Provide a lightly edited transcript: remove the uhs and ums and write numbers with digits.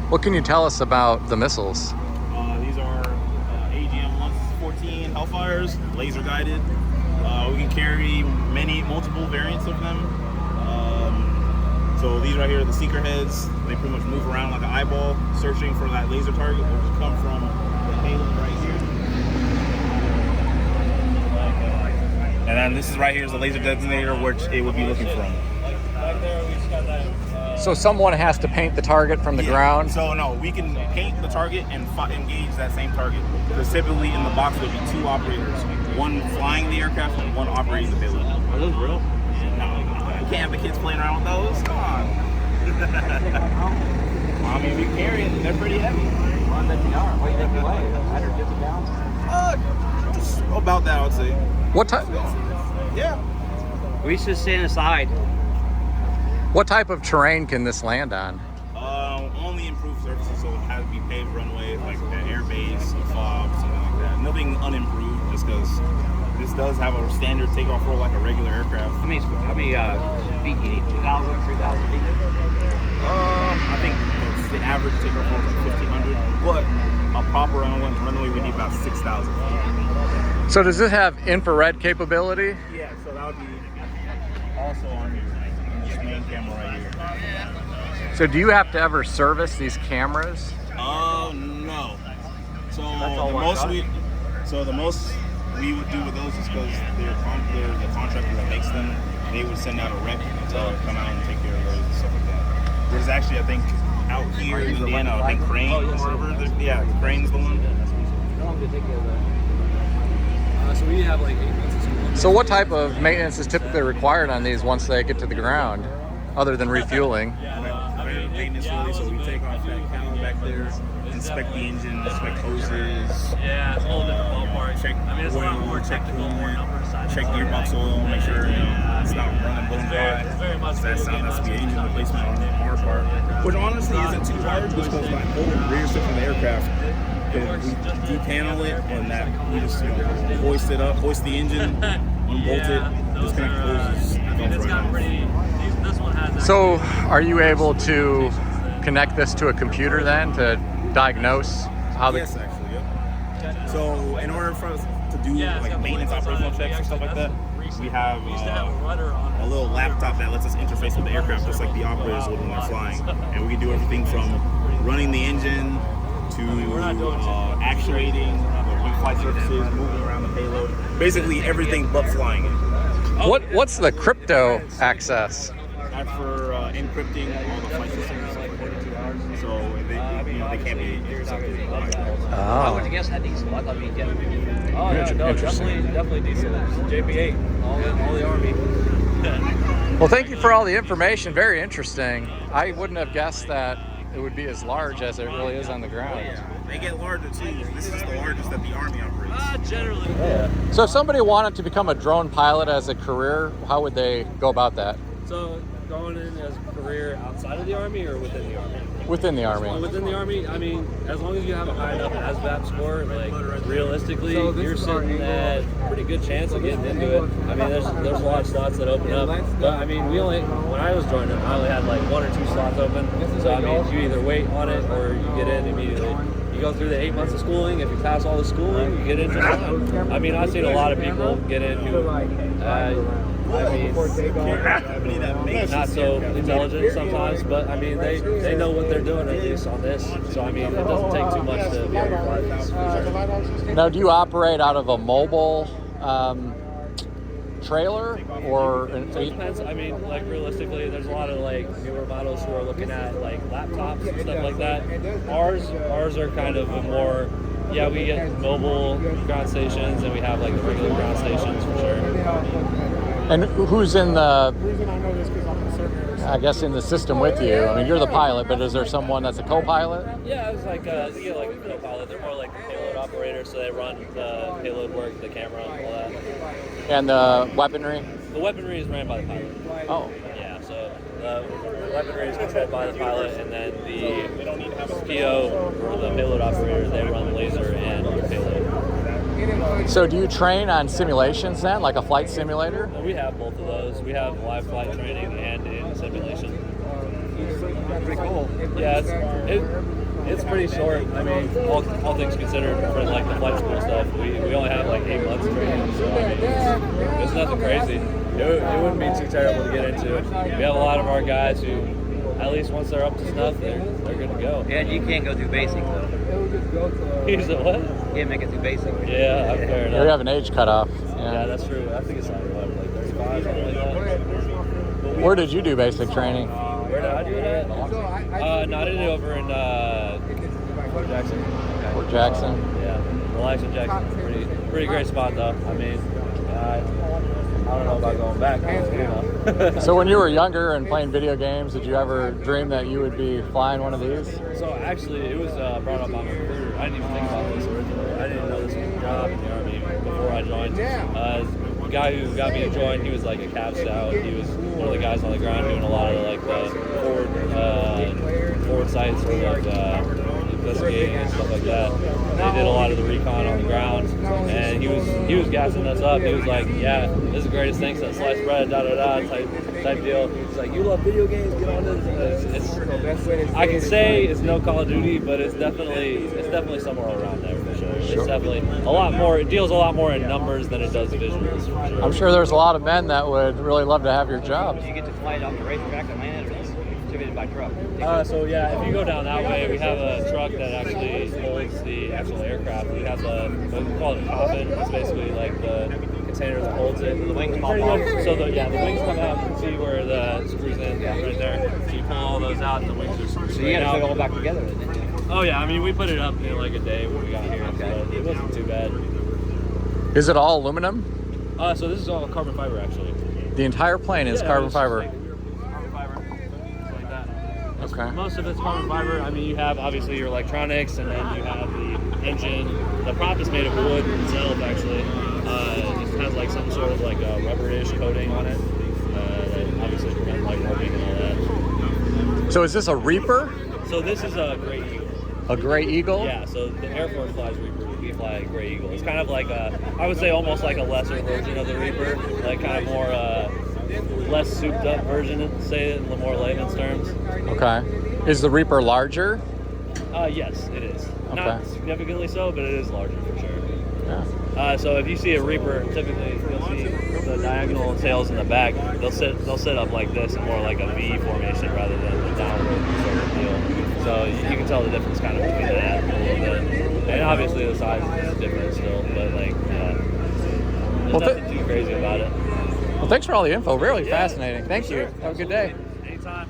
What can you tell us about the missiles? These are AGM-114 Hellfires, laser guided. We can carry multiple variants of them. So these right here are the seeker heads. They pretty much move around like an eyeball, searching for that laser target, which will come from the payload right here. And then this is right here is the laser designator, which it would be looking from. So someone has to paint the target from the ground? So no, we can paint the target and engage that same target. Because typically in the box there'll be two operators, one flying the aircraft and one operating the payload. Are those real? No, you can't have the kids playing around with those. Come on. I mean, we carry it. They're pretty heavy. What do you think you weigh? 150 pounds? Just about that, I would say. What type? Yeah. We used to stand aside. What type of terrain can this land on? Only improved surfaces, so it has to be paved runways, like an air base, a FOB, something like that. Nothing unimproved, just because this does have a standard takeoff roll like a regular aircraft. How many feet you need? 2,000, 3,000 feet? I think the average takeoff roll is like 1,500, but a proper runway would need about 6,000 feet. So does this have infrared capability? Yeah, so that would be also on this main camera right here. So do you have to ever service these cameras? No. So the most we would do with those is because they're the contractor that makes them. They would send out a rep to come out and take care of those and stuff like that. There's actually, I think, out here in Indiana, I think Crane or whatever. Yeah, Crane's the one. So we have like 8 months of school. So what type of maintenance is typically required on these once they get to the ground, other than refueling? Maintenance really, so we take off that counter back there, inspect the engine, inspect hoses. Yeah, it's a whole different ballpark. Check it's a lot more technical, more numbers side. Check gearbox oil, make sure it's not running bone dry. Very much That's the engine replacement on our part, which honestly isn't too hard because my whole rear section of the aircraft, we depanel it and that we just hoist it up, hoist the engine, unbolt it, disconnect the hoses. It's got pretty. This one has. So are you able to connect this to a computer then to diagnose how the... Yes, actually, yeah. So in order for us to do like maintenance operational checks and stuff like that, we have a little laptop that lets us interface with the aircraft just like the operators would when they're flying. And we can do everything from running the engine to actuating the flight surfaces, moving around the payload. Basically everything but flying it. What's the crypto access? That's for encrypting all the flight systems. So they can't be intercepted. I Oh. would guess that diesel. I thought you'd get it. Oh yeah, no, Interesting. definitely diesel. JP8, all the Army. Well, thank you for all the information. Very interesting. I wouldn't have guessed that it would be as large as it really is on the ground. Yeah, they get larger too. This is the largest that the Army operates. Generally. So if somebody wanted to become a drone pilot as a career, how would they go about that? So going in as a career outside of the Army or within the Army? Within the Army. Within the Army, I mean, as long as you have a high enough ASVAB score, like realistically, you're sitting at a pretty good chance of getting into it. I mean, there's a lot of slots that open up, but I mean, when I was joining, I only had like 1 or 2 slots open. So I mean, you either wait on it or you get in immediately. You go through the 8 months of schooling. If you pass all the schooling, you get in just fine. I mean, I've seen a lot of people get in who, not so intelligent sometimes, but I mean, they know what they're doing at least on this. So I mean, it doesn't take too much to be able to fly these. Now, do you operate out of a mobile trailer, or So it depends. I mean, like realistically, there's a lot of like newer models who are looking at like laptops and stuff like that. Ours are kind of a more, we get mobile ground stations and we have like the regular ground stations for sure. and who's in the, I guess, in the system with you? I mean, you're the pilot, but is there someone that's a co-pilot? Yeah, it's like you get like a co-pilot. They're more like the payload operators, so they run the payload work, the camera, and all that. And the weaponry? The weaponry is ran by the pilot. Oh. Yeah, so the weaponry is controlled by the pilot, and then the PO, or the payload operator, they run laser and payload. So do you train on simulations then, like a flight simulator? We have both of those. We have live flight training and in simulation. Pretty cool. Yeah, it's pretty short. I mean, all things considered, for like the flight school stuff, we only have like 8 months training, so I mean, it's nothing crazy. It wouldn't be too terrible to get into. We have a lot of our guys who, at least once they're up to snuff, they're good to go. Yeah, you can't go through basic though. He's a what? You can't make it through basic. Yeah, fair enough. We have an age cutoff. Yeah, that's true. I think it's like 35, something like that. Where did you do basic training? Where did I do it at? No, I did it over in Fort Jackson. Fort Jackson. Yeah, Jackson. Pretty great spot though. I mean, I don't know about going back. You know. So when you were younger and playing video games, did you ever dream that you would be flying one of these? So actually, it was brought up by my recruiter. I didn't even think about this originally. I didn't know this was a job in the Army before I joined. The guy who got me to join, he was like a cab scout. He was one of the guys on the ground doing a lot of like the forward sights or like investigating and stuff like that. They did a lot of the recon on the ground, and he was gassing us up. He was like, "Yeah, this is the greatest thing since sliced bread, type deal." He's like, "You love video games? Get on this." I can say it's no Call of Duty, but it's definitely somewhere around there for sure. It's definitely a lot more. It deals a lot more in numbers than it does visuals. For sure. I'm sure there's a lot of men that would really love to have your job. Do you get to fly it off the racetrack and land, or is it distributed by truck? So yeah, if you go down that way, we have a truck that actually holds the actual aircraft. We have we call it a coffin. It's basically like the container that holds it. The wings pop off. So the wings come out. You can see where the screws in right there. So you pull all those out, and the wings are screwed So you got to out. put it all back together, then, didn't you? Oh yeah, I mean we put it up in like a day when we got here, so it wasn't too bad. Is it all aluminum? So this is all carbon fiber actually. The entire plane is carbon fiber. Carbon fiber, just like that. Okay. Most of it's carbon fiber. I mean, you have obviously your electronics, and then you have the engine. The prop is made of wood itself, actually. It has like some sort of like a rubberish coating on it that obviously prevents like warping and all that. So is this a Reaper? So this is a Gray Eagle. A Gray Eagle? Yeah. So the Air Force flies Reaper. We fly Gray Eagle. It's kind of like I would say almost like a lesser version of the Reaper, like kind of more less souped up version, say it in more layman's terms. Okay. Is the Reaper larger? Yes, it is. Okay. Not significantly so, but it is larger for sure. Yeah. So if you see a Reaper, typically you'll see the diagonal tails in the back. They'll sit up like this, in more like a V formation rather than the downward sort of deal. So you can tell the difference kind of between that a little bit. And obviously the size is different still, but like there's nothing too crazy about it. Well, thanks for all the info. Really fascinating. Thank you. Have a good day. Anytime.